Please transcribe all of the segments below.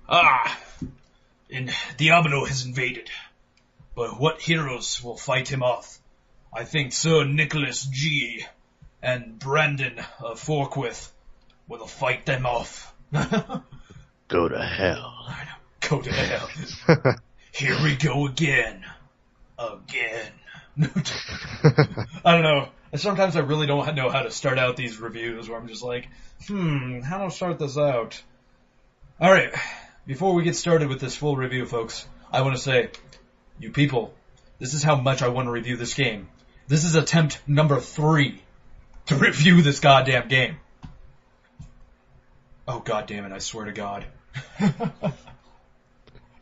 Ah, and Diablo has invaded. But what heroes will fight him off? I think Sir Nicholas G. and Brandon Forkwith will fight them off. Go to hell. I know. Go to hell. Here we go again. Again. I don't know. Sometimes I really don't know how to start out these reviews where I'm just like, how do I start this out? Alright, before we get started with this full review, folks, I want to say, you people, this is how much I want to review this game. This is attempt number 3 to review this goddamn game. Oh, god damn it, I swear to God.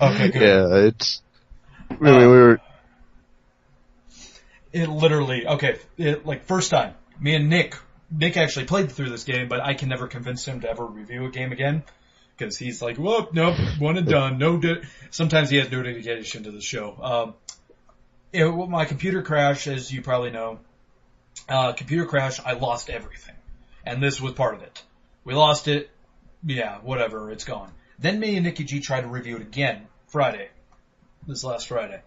Okay, good. Yeah, it's... we were... It literally, first time, me and Nick actually played through this game, but I can never convince him to ever review a game again, because he's like, whoop, nope, one and done, sometimes he has no dedication to the show. My computer crash, as you probably know, computer crash, I lost everything. And this was part of it. We lost it, yeah, whatever, it's gone. Then me and Nikki G tried to review it again, this last Friday.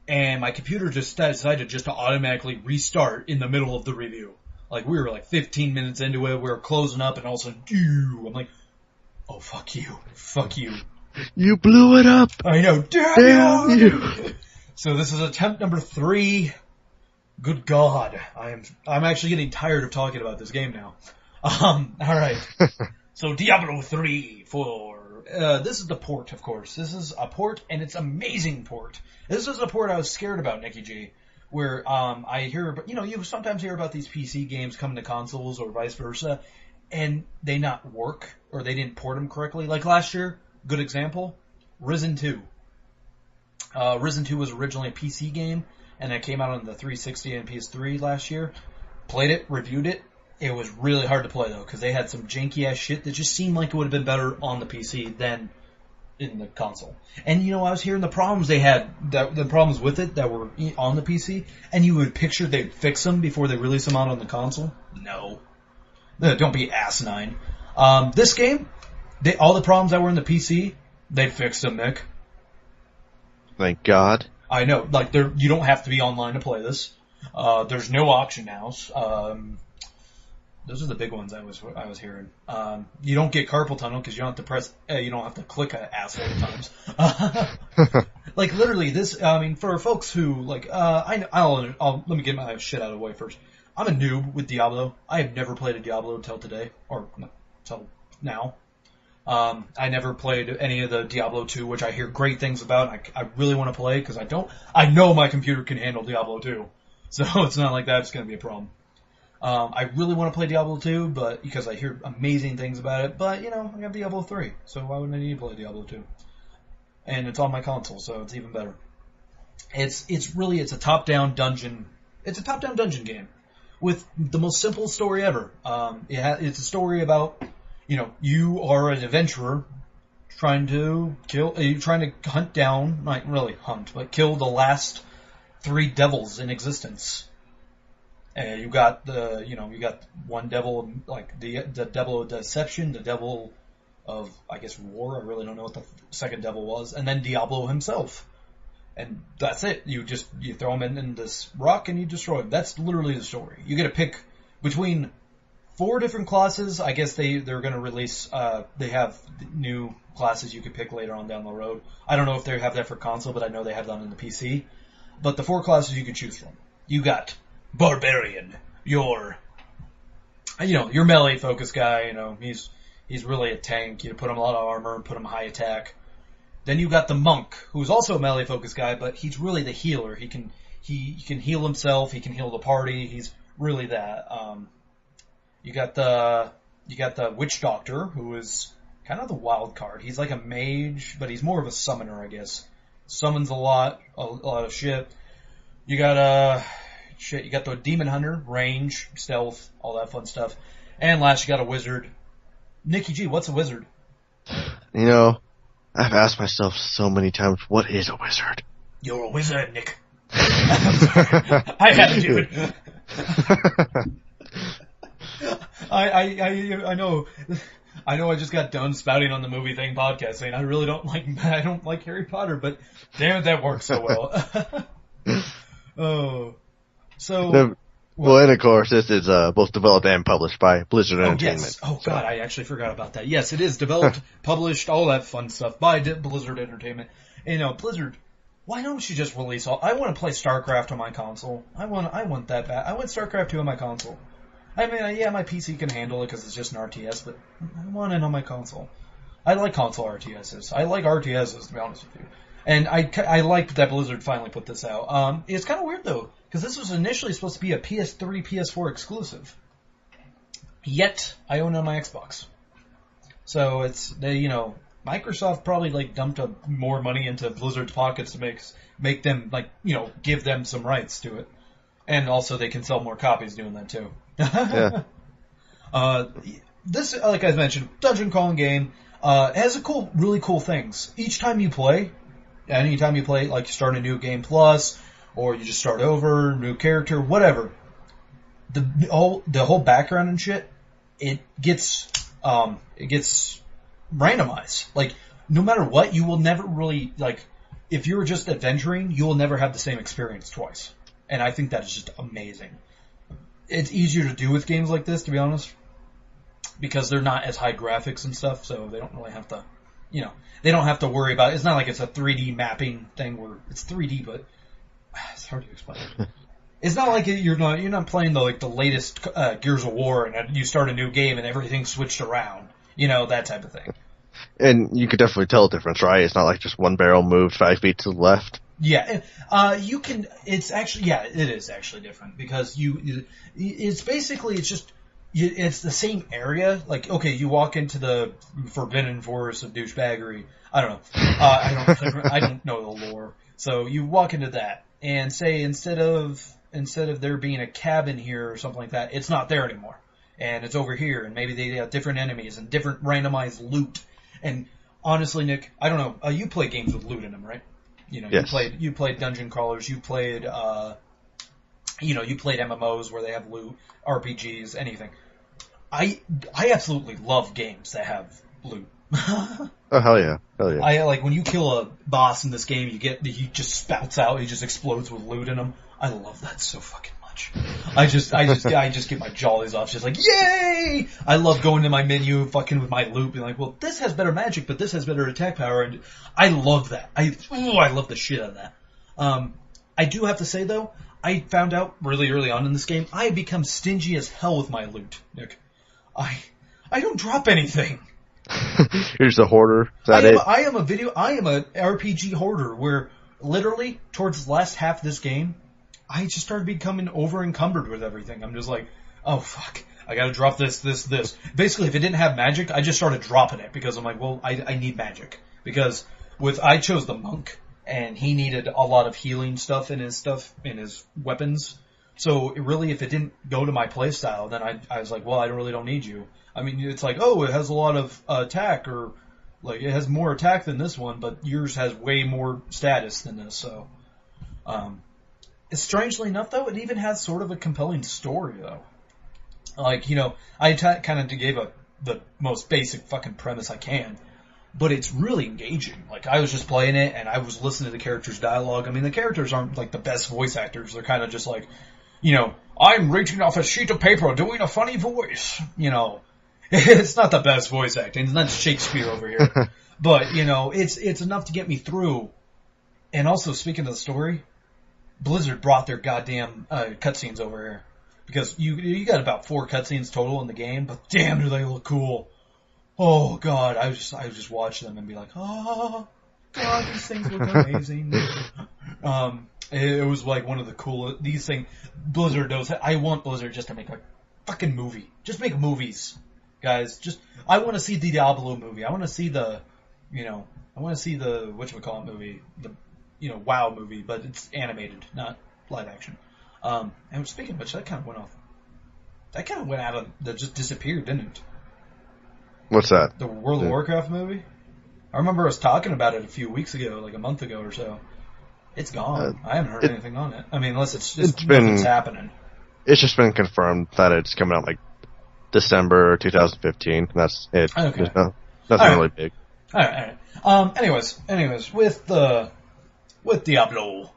And my computer just decided just to automatically restart in the middle of the review. Like, we were like 15 minutes into it, we were closing up, and all of a sudden, I'm like, oh, fuck you. You blew it up! I know, damn you! So this is attempt number 3. Good God. I'm actually getting tired of talking about this game now. Alright. So Diablo 3 this is the port, of course. This is a port, and it's amazing port. This is a port I was scared about, Nikki G, where I hear, you sometimes hear about these PC games coming to consoles or vice versa, and they not work, or they didn't port them correctly. Like last year, good example, Risen 2. Risen 2 was originally a PC game, and it came out on the 360 and PS3 last year. Played it, reviewed it. It was really hard to play, though, because they had some janky-ass shit that just seemed like it would have been better on the PC than in the console. And, I was hearing the problems they had, the problems with it that were on the PC, and you would picture they'd fix them before they release them out on the console. No. Don't be asinine. This game, all the problems that were in the PC, they fixed them, Nick. Thank God. I know. Like, you don't have to be online to play this. There's no auction house. Those are the big ones I was hearing. You don't get carpal tunnel because you don't have to you don't have to click an asshole times. Like literally this, for folks who like, let me get my shit out of the way first. I'm a noob with Diablo. I have never played a Diablo until today, or until now. I never played any of the Diablo 2, which I hear great things about. I really want to play because I know my computer can handle Diablo 2. So it's not like that's going to be a problem. I really want to play Diablo 2, but because I hear amazing things about it. But, I got Diablo 3, so why wouldn't I need to play Diablo 2? And it's on my console, so it's even better. It's a top-down dungeon. It's a top-down dungeon game with the most simple story ever. It's a story about, you are an adventurer trying to hunt down, not really hunt, but kill the last 3 devils in existence. You got one devil, like the devil of deception, the devil of, I guess, war. I really don't know what the second devil was. And then Diablo himself. And that's it. You throw him in this rock and you destroy him. That's literally the story. You get to pick between 4 different classes. I guess they're going to release, they have new classes you could pick later on down the road. I don't know if they have that for console, but I know they have that on the PC. But the 4 classes you could choose from. You got Barbarian, your melee focused guy, he's really a tank. You put him a lot of armor and put him high attack. Then you got the monk, who's also a melee focused guy, but he's really the healer. He can heal himself, he can heal the party, he's really that. You got the witch doctor, who is kind of the wild card. He's like a mage, but he's more of a summoner, I guess. Summons a lot of shit. You got the demon hunter, range, stealth, all that fun stuff. And last, you got a wizard. Nikki G, what's a wizard? I've asked myself so many times, what is a wizard? You're a wizard, Nick. I had to do it. I know. I know I just got done spouting on the movie thing podcast saying I really don't like Harry Potter, but damn it, that works so well. Oh, so. Well, and of course, this is both developed and published by Blizzard Entertainment. Yes. Oh, God, I actually forgot about that. Yes, it is developed, published, all that fun stuff by Blizzard Entertainment. You know, Blizzard, why don't you just release all... I want to play StarCraft on my console. I want that bad. I want StarCraft 2 on my console. I mean, yeah, my PC can handle it because it's just an RTS, but I want it on my console. I like console RTSs. I like RTSs, to be honest with you. And I liked that Blizzard finally put this out. It's kind of weird, though, because this was initially supposed to be a PS3, PS4 exclusive. Yet, I own it on my Xbox. So Microsoft probably dumped more money into Blizzard's pockets to make them give them some rights to it. And also they can sell more copies doing that too. Yeah. This, like I mentioned, dungeon crawling game, has really cool things. Anytime you play, like you start a new game plus, or you just start over, new character, whatever. The whole background and shit, it gets randomized. Like, no matter what, you will never really, if you're just adventuring, you will never have the same experience twice. And I think that is just amazing. It's easier to do with games like this, to be honest, because they're not as high graphics and stuff, so they don't really have to, they don't have to worry about it. It's not like it's a 3D mapping thing where it's 3D, but it's hard to explain. It's not like you're not playing the latest Gears of War and you start a new game and everything's switched around, that type of thing. And you could definitely tell the difference, right? It's not like just one barrel moved 5 feet to the left. Yeah, you can. It's actually, it is actually different because it's basically it's the same area. Like, okay, you walk into the forbidden forest of douchebaggery. I don't know. I don't know the lore. So you walk into that and say instead of there being a cabin here or something like that, it's not there anymore, and it's over here, and maybe they have different enemies and different randomized loot. And honestly, Nick, I don't know. You play games with loot in them, right? Yes. You played dungeon crawlers. You played MMOs where they have loot, RPGs, anything. I absolutely love games that have loot. Oh, hell yeah. I like when you kill a boss in this game, he just spouts out, he just explodes with loot in him. I love that so fucking much. I just get my jollies off, just like, yay! I love going to my menu, fucking with my loot, being like, well, this has better magic, but this has better attack power, and I love that. I love the shit out of that. I do have to say though, I found out really early on in this game, I have become stingy as hell with my loot, Nick. I don't drop anything. You're just a hoarder. Is that it? I am a RPG hoarder where literally towards the last half of this game, I just started becoming over encumbered with everything. I'm just like, oh fuck, I gotta drop this. Basically, if it didn't have magic, I just started dropping it because I'm like, well, I need magic. Because I chose the monk and he needed a lot of healing stuff in his weapons. So really, if it didn't go to my playstyle, then I was like, well, I really don't need you. I mean, it's like, oh, it has a lot of attack, or like it has more attack than this one, but yours has way more status than this. So, strangely enough, though, it even has sort of a compelling story, though. Like, I kind of gave the most basic fucking premise I can, but it's really engaging. Like, I was just playing it, and I was listening to the characters' dialogue. I mean, the characters aren't like the best voice actors. They're kind of just like, I'm reaching off a sheet of paper doing a funny voice, It's not the best voice acting. It's not Shakespeare over here. But, it's enough to get me through. And also, speaking of the story, Blizzard brought their goddamn cutscenes over here. Because you got about 4 cutscenes total in the game, but damn do they look cool. Oh, God. I would just watch them and be like, oh, God, these things look amazing. It was like one of the coolest. These things, Blizzard knows. I want Blizzard just to make a fucking movie. Just make movies. Guys, I want to see the Diablo movie. I want to see the whatchamacallit movie, the WoW movie, but it's animated, not live action. And speaking of which, that kind of went off. That kind of went out of, that just disappeared, didn't it? What's that? The World of Warcraft movie? I remember us talking about it a few weeks ago, like a month ago or so. It's gone. I haven't heard anything on it. I mean, unless it's just nothing's happening. It's just been confirmed that it's coming out like December 2015. That's it. Okay. Nothing right. really big. All right. Anyways, with Diablo,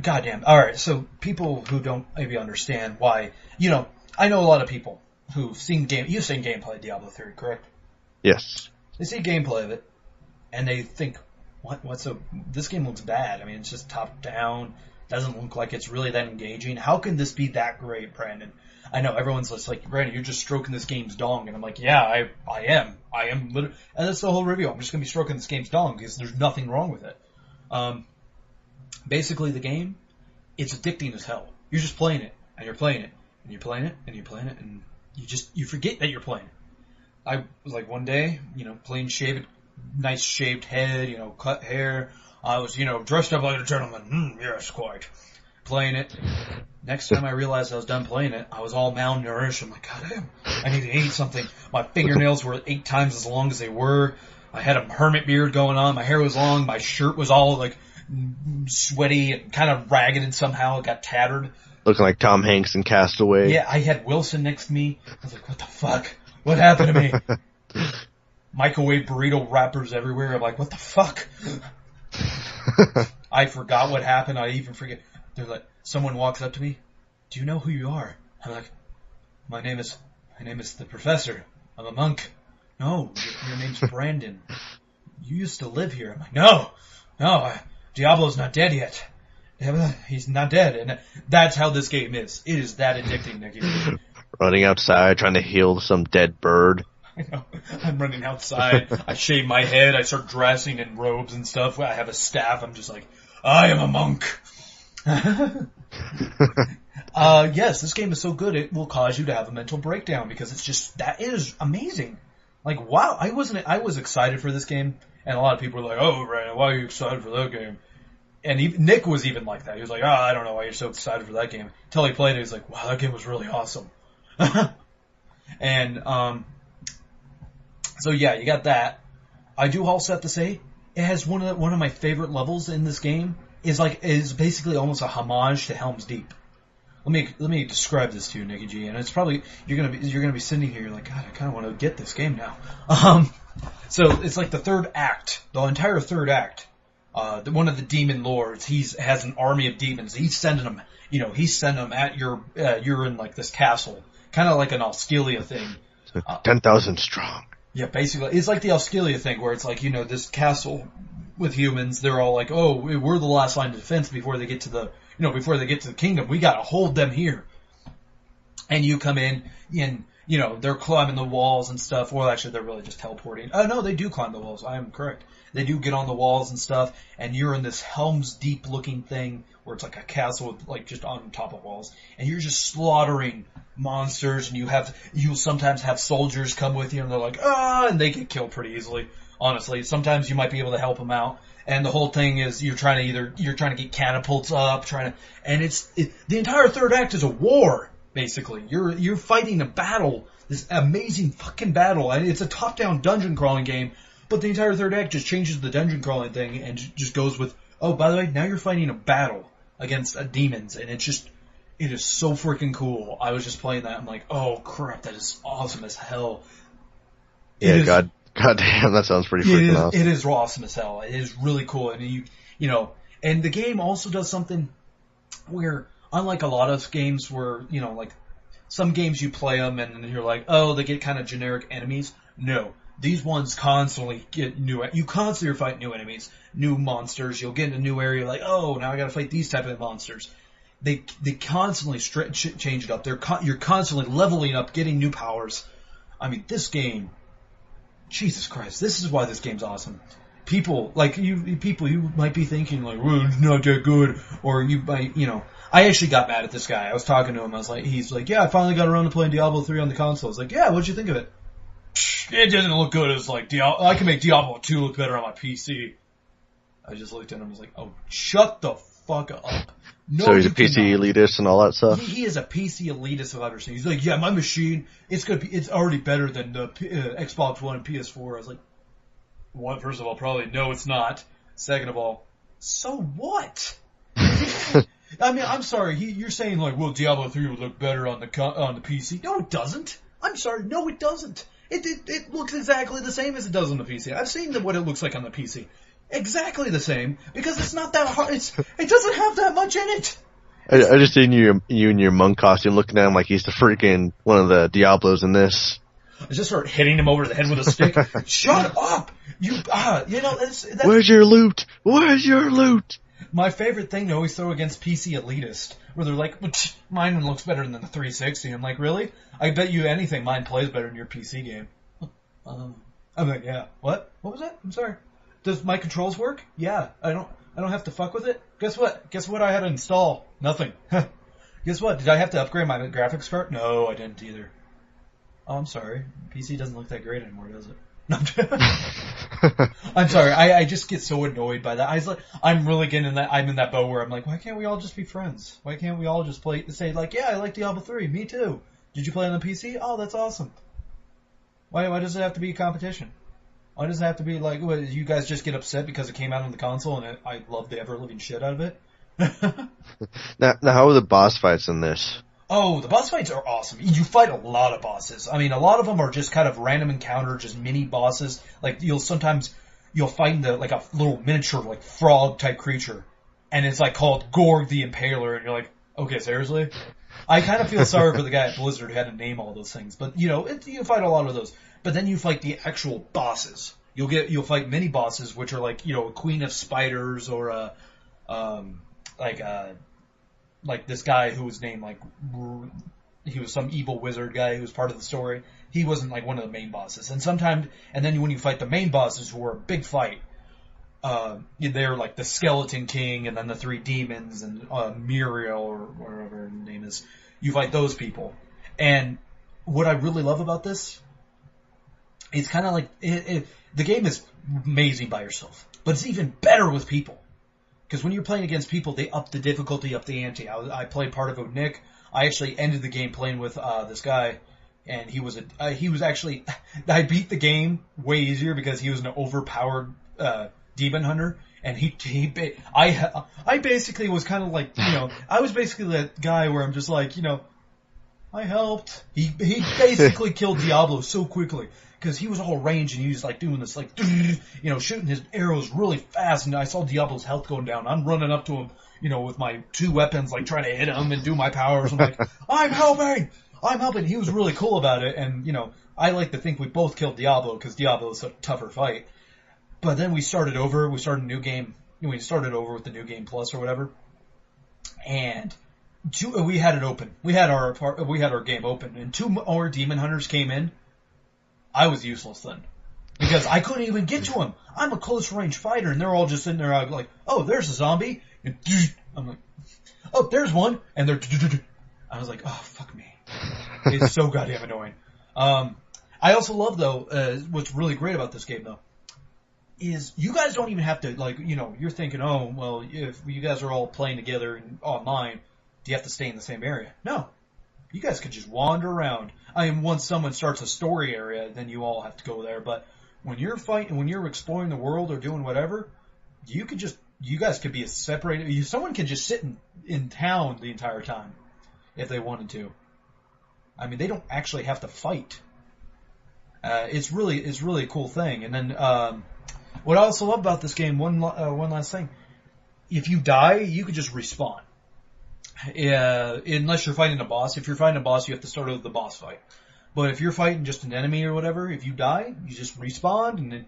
goddamn. All right. So people who don't maybe understand why, I know a lot of people who've seen you've seen gameplay of Diablo 3, correct? Yes. They see gameplay of it, and they think, this game looks bad. I mean, it's just top down. Doesn't look like it's really that engaging. How can this be that great, Brandon? I know everyone's just like, Brandon, you're just stroking this game's dong. And I'm like, yeah, I am. I am literally, and that's the whole review. I'm just going to be stroking this game's dong because there's nothing wrong with it. Basically the game, it's addicting as hell. You're just playing it, and you're playing it, and you're playing it, and you're playing it, and you forget that you're playing it. I was like one day, clean shaved, nice shaved head, cut hair. I was, dressed up like a gentleman. Yes, quite. Playing it. Next time I realized I was done playing it, I was all malnourished. I'm like, God damn, I need to eat something. My fingernails were 8 times as long as they were. I had a hermit beard going on. My hair was long. My shirt was all like sweaty and kind of ragged, and somehow it got tattered. Looking like Tom Hanks in Castaway. Yeah, I had Wilson next to me. I was like, what the fuck? What happened to me? Microwave burrito wrappers everywhere. I'm like, what the fuck? I forgot what happened. I even forget. They're like, someone walks up to me. Do you know who you are? I'm like, my name is the professor. I'm a monk. No, your name's Brandon. You used to live here. I'm like, no, Diablo's not dead yet. He's not dead. And that's how this game is. It is that addicting, Nicky. Running outside, trying to heal some dead bird. I know. I'm running outside. I shave my head. I start dressing in robes and stuff. I have a staff. I'm just like, I am a monk. Yes, this game is so good it will cause you to have a mental breakdown because that is amazing. Like, wow, I was excited for this game, and a lot of people were like, oh, Brandon, why are you excited for that game? And Nick was even like that. He was like, I don't know why you're so excited for that game. Until he played it, he's like, wow, that game was really awesome. And, so yeah, you got that. I do also have to say, it has one of my favorite levels in this game is basically almost a homage to Helm's Deep. Let me describe this to you, Nicky G, and it's probably you're gonna be sitting here like, God, I kind of want to get this game now. So it's like the third act, the entire third act. One of the demon lords, has an army of demons. He's sending them at you're in like this castle, kind of like an Osceola thing. 10,000 strong. Yeah, basically, it's like the Osceola thing where it's like, this castle with humans, they're all like, oh, we're the last line of defense before they get to the kingdom. We gotta hold them here. And you come in and, they're climbing the walls and stuff. Well, actually, they're really just teleporting. Oh, no, they do climb the walls. I am correct. They do get on the walls and stuff, and you're in this Helm's Deep looking thing where it's like a castle with, like, just on top of walls, and you're just slaughtering monsters, and you'll sometimes have soldiers come with you, and they're like, and they get killed pretty easily, honestly. Sometimes you might be able to help them out, and the whole thing is you're trying to get catapults up, and the entire third act is a war, basically. You're fighting a battle, this amazing fucking battle, and it's a top-down dungeon crawling game, but the entire third act just changes the dungeon crawling thing, and just goes with, oh, by the way, now you're fighting a battle against demons, and it is so freaking cool. I was just playing that. I'm like, oh crap, that is awesome as hell. Yeah, God damn, that sounds pretty freaking awesome. It is awesome as hell. It is really cool, and and the game also does something where, unlike a lot of games where like some games you play them and you're like, oh, they get kind of generic enemies. No. These ones constantly get you constantly are fighting new enemies, new monsters. You'll get in a new area like, oh, now I gotta fight these type of monsters. They constantly change it up. You're constantly leveling up, getting new powers. I mean, this game, Jesus Christ, this is why this game's awesome. People you might be thinking like, well, it's not that good, or you might, I actually got mad at this guy. I was talking to him. He's like, yeah, I finally got around to playing Diablo 3 on the console. I was like, yeah, what'd you think of it? It doesn't look good as like Diablo. I can make Diablo 2 look better on my PC. I just looked at him and was like, oh, shut the fuck up. No, so he's a PC elitist and all that stuff? He is a PC elitist I've ever seen. He's like, yeah, my machine, it's already better than the Xbox One and PS4. I was like, one, first of all, probably no, it's not. Second of all, so what? I mean, I'm sorry. You're saying like, well, Diablo 3 would look better on the PC. No, it doesn't. I'm sorry. No, it doesn't. It looks exactly the same as it does on the PC. I've seen what it looks like on the PC. Exactly the same, because it's not that hard. It doesn't have that much in it. I just seen you in your monk costume looking at him like he's the freaking one of the Diablos in this. I just start hitting him over the head with a stick. Shut up! Where's your loot? Where's your loot? My favorite thing to always throw against PC elitist, where they're like, mine looks better than the 360. I'm like, really? I bet you anything mine plays better than your PC game. I'm like, yeah. What? What was that? I'm sorry. Does my controls work? Yeah. I don't have to fuck with it? Guess what? Guess what I had to install? Nothing. Guess what? Did I have to upgrade my graphics card? No, I didn't either. Oh, I'm sorry. PC doesn't look that great anymore, does it? No, I'm sorry. I just get so annoyed by that. I'm really getting in that. I'm in that boat where I'm like, why can't we all just be friends? Why can't we all just say like, yeah, I like Diablo 3. Me too. Did you play on the PC? Oh, that's awesome. Why does it have to be a competition? Why does it have to be like, what, you guys just get upset because it came out on the console and I love the ever living shit out of it? Now, how are the boss fights in this? Oh, the boss fights are awesome. You fight a lot of bosses. I mean, a lot of them are just kind of random encounter, just mini bosses. Like you'll find like a little miniature like frog type creature, and it's like called Gorg the Impaler, and you're like, okay, seriously? I kind of feel sorry for the guy at Blizzard who had to name all those things, but you fight a lot of those. But then you fight the actual bosses. You'll fight mini bosses, which are like a queen of spiders or like this guy who was named he was some evil wizard guy who was part of the story. He wasn't like one of the main bosses. And then when you fight the main bosses who are a big fight, they're like the Skeleton King and then the three demons and Muriel or whatever her name is. You fight those people. And what I really love about this, it's kind of like the game is amazing by yourself, but it's even better with people. Because when you're playing against people, they up the difficulty, up the ante. I played part of it with Nick. I actually ended the game playing with this guy, and he was actually I beat the game way easier because he was an overpowered demon hunter, and I basically was kind of like I was basically that guy where I'm just like I helped. He basically killed Diablo so quickly. Because he was all range and he was like doing this, like, shooting his arrows really fast. And I saw Diablo's health going down. I'm running up to him, with my two weapons, like trying to hit him and do my powers. I'm like, I'm helping. He was really cool about it. And, I like to think we both killed Diablo because Diablo is a tougher fight. But then we started over. We started a new game. We started over with the new game plus or whatever. And we had it open. We had our game open. And two more demon hunters came in. I was useless then. Because I couldn't even get to him. I'm a close range fighter, and they're all just sitting there like, oh, there's a zombie. And I'm like, oh, there's one. And they're... I was like, oh, fuck me. It's so goddamn annoying. I also love, though, what's really great about this game, though, is you guys don't even have to, like, you're thinking, oh, well, if you guys are all playing together online, do you have to stay in the same area? No. You guys could just wander around. Once someone starts a story area, then you all have to go there. But when you're fighting, when you're exploring the world or doing whatever, you guys could be separated. Someone can just sit in town the entire time if they wanted to. I mean, they don't actually have to fight. It's really a cool thing. And then what I also love about this game, one last thing, if you die, you could just respawn. Unless you're fighting a boss. If you're fighting a boss, you have to start with the boss fight. But if you're fighting just an enemy or whatever, if you die, you just respawn, and then,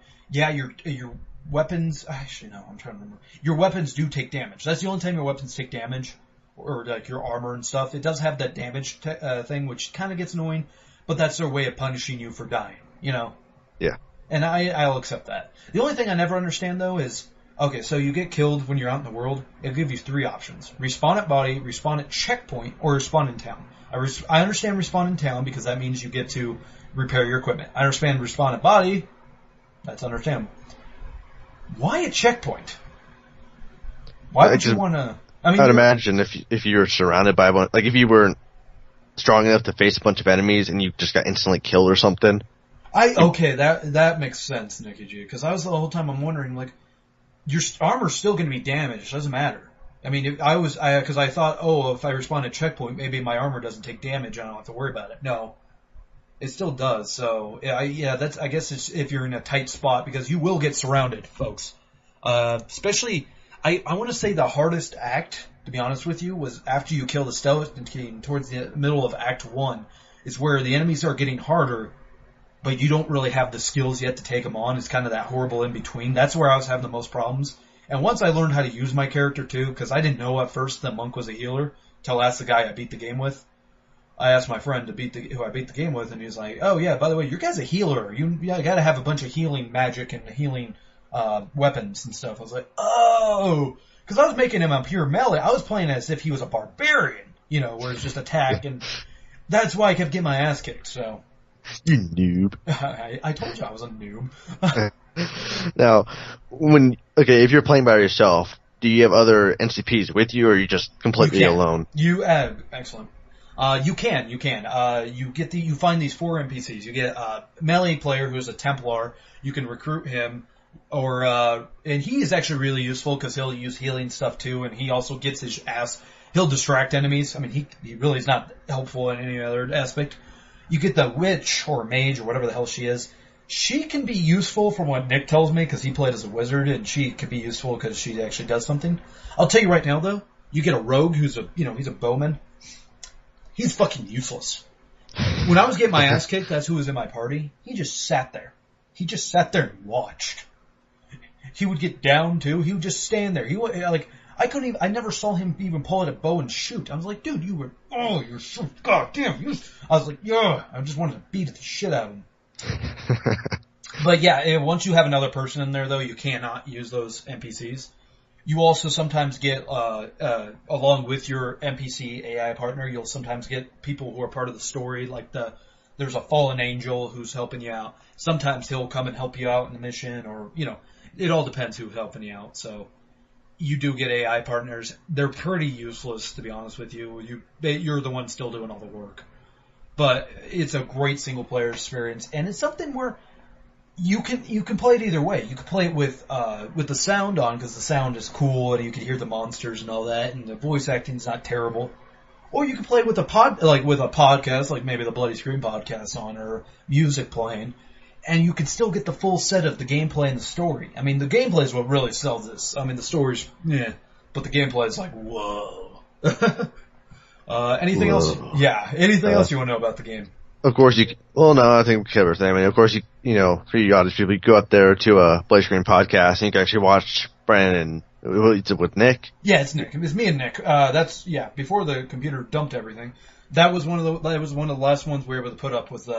your weapons, actually no, I'm trying to remember. Your weapons do take damage. That's the only time your weapons take damage, or like your armor and stuff. It does have that damage thing, which kind of gets annoying, but that's their way of punishing you for dying, Yeah. And I'll accept that. The only thing I never understand, though, is, okay, so you get killed when you're out in the world. It'll give you three options. Respawn at body, respawn at checkpoint, or respawn in town. I understand respawn in town because that means you get to repair your equipment. I understand respawn at body. That's understandable. Why a checkpoint? Why would you want to... I'd imagine if you were surrounded by one... Like, if you weren't strong enough to face a bunch of enemies and you just got instantly killed or something. Okay, that makes sense, Nicky G. Because the whole time I'm wondering, like... Your armor's still going to be damaged. Doesn't matter. I mean, because I thought, oh, if I respawn at checkpoint, maybe my armor doesn't take damage. I don't have to worry about it. No, it still does. So that's I guess it's if you're in a tight spot because you will get surrounded, folks. Especially, I want to say the hardest act, to be honest with you, was after you kill the Skeleton King towards the middle of Act 1. Is where the enemies are getting harder, but you don't really have the skills yet to take them on. It's kind of that horrible in between. That's where I was having the most problems. And once I learned how to use my character too, because I didn't know at first that Monk was a healer, till I asked the guy I beat the game with. I asked my friend who I beat the game with, and he was like, "Oh yeah, by the way, your guy's a healer. You gotta have a bunch of healing magic and healing weapons and stuff." I was like, "Oh," because I was making him a pure melee. I was playing as if he was a barbarian, where it's just attack, and that's why I kept getting my ass kicked. So, you noob. I told you I was a noob. Now, if you're playing by yourself, do you have other NCPs with you, or are you just completely alone? Excellent. You can. You find these 4 NPCs. You get a melee player who's a Templar. You can recruit him, and he is actually really useful because he'll use healing stuff too, and he also gets his ass. He'll distract enemies. I mean, he really is not helpful in any other aspect. You get the witch or mage or whatever the hell she is. She can be useful from what Nick tells me because he played as a wizard, and she can be useful because she actually does something. I'll tell you right now though, you get a rogue who's he's a bowman. He's fucking useless. When I was getting my ass kicked, that's who was in my party. He just sat there. He just sat there and watched. He would get down too. He would just stand there. I never saw him even pull out a bow and shoot. I was like, dude, you're so goddamn useless. I was like, yeah, I just wanted to beat the shit out of him. But yeah, once you have another person in there though, you cannot use those NPCs. You also sometimes get, along with your NPC AI partner, you'll sometimes get people who are part of the story, like there's a fallen angel who's helping you out. Sometimes he'll come and help you out in the mission, or, it all depends who's helping you out. So you do get AI partners. They're pretty useless, to be honest with you. You're the one still doing all the work. But it's a great single player experience, and it's something where you can play it either way. You can play it with the sound on because the sound is cool and you can hear the monsters and all that, and the voice acting's not terrible. Or you can play it with a podcast, like maybe the Bloody Screen podcast on, or music playing, and you can still get the full set of the gameplay and the story. I mean, the gameplay is what really sells this. I mean, the story's but the gameplay is like whoa. Anything else? Yeah, anything else you want to know about the game? Of course, I think we covered everything. I mean, of course, for you audience people, you go out there to a Bloody Screen podcast and you can actually watch Brandon with Nick. Yeah, it's Nick. It's me and Nick. Before the computer dumped everything. That was one of the last ones we were able to put up with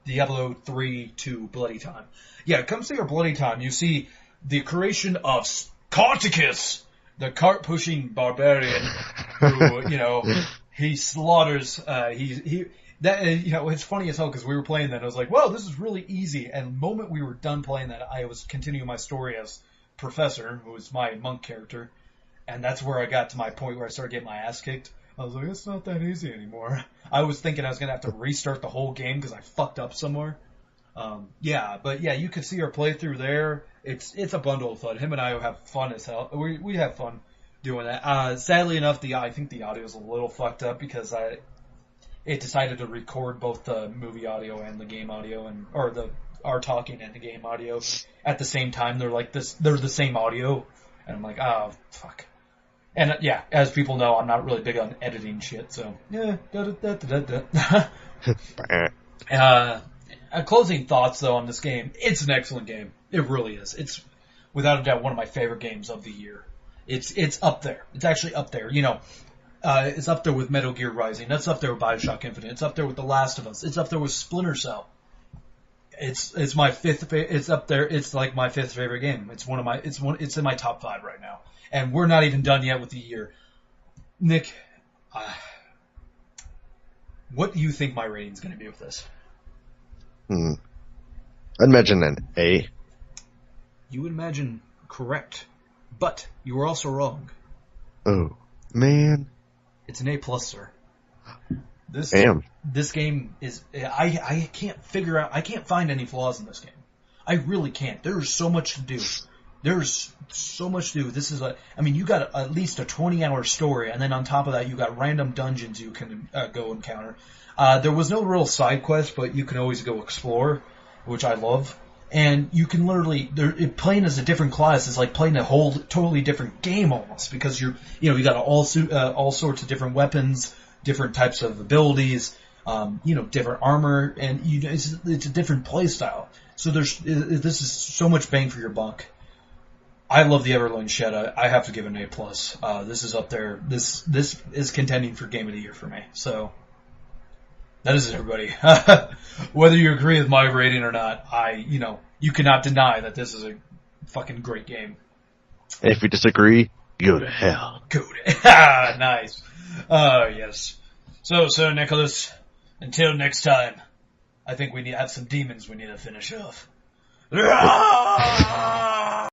Diablo 3 to Bloody Time. Yeah, come see our Bloody Time. You see the creation of Spartacus, the cart-pushing barbarian who, he slaughters, it's funny as hell because we were playing that. I was like, "Whoa, this is really easy." And the moment we were done playing that, I was continuing my story as Professor, who was my monk character, and that's where I got to my point where I started getting my ass kicked. I was like, "It's not that easy anymore." I was thinking I was gonna have to restart the whole game because I fucked up somewhere. You could see our playthrough there. It's a bundle of fun. Him and I have fun as hell. We have fun doing that. Sadly enough, I think the audio is a little fucked up because it decided to record both the movie audio and the game audio, our talking and the game audio at the same time. They're the same audio, and I'm like, oh fuck. And as people know, I'm not really big on editing shit, so yeah. Closing thoughts though on this game. It's an excellent game. It really is. It's without a doubt one of my favorite games of the year. It's up there. It's actually up there. It's up there with Metal Gear Rising. That's up there with BioShock Infinite. It's up there with The Last of Us. It's up there with Splinter Cell. It's my fifth. It's up there. It's like my fifth favorite game. It's in my top 5 right now. And we're not even done yet with the year. Nick, what do you think my rating's going to be with this? I'd imagine an A. You would imagine correct, but you were also wrong. Oh man. It's an A+, sir. This game is, I can't find any flaws in this game. I really can't. There's so much to do. There's so much to do. This is you got at least a 20-hour story, and then on top of that, you got random dungeons you can go encounter. There was no real side quest, but you can always go explore, which I love. And you can literally, playing as a different class is like playing a whole totally different game almost, because you got all sorts of different weapons, different types of abilities, different armor, and it's a different play style. So this is so much bang for your buck. I love the Everlane Shed. I have to give it an A+. This is up there. This is contending for Game of the Year for me. So that is it, everybody. Whether you agree with my rating or not, you cannot deny that this is a fucking great game. If you disagree, go to hell. Nice. Yes. So Nicholas, until next time, I think we need to have some demons we need to finish off.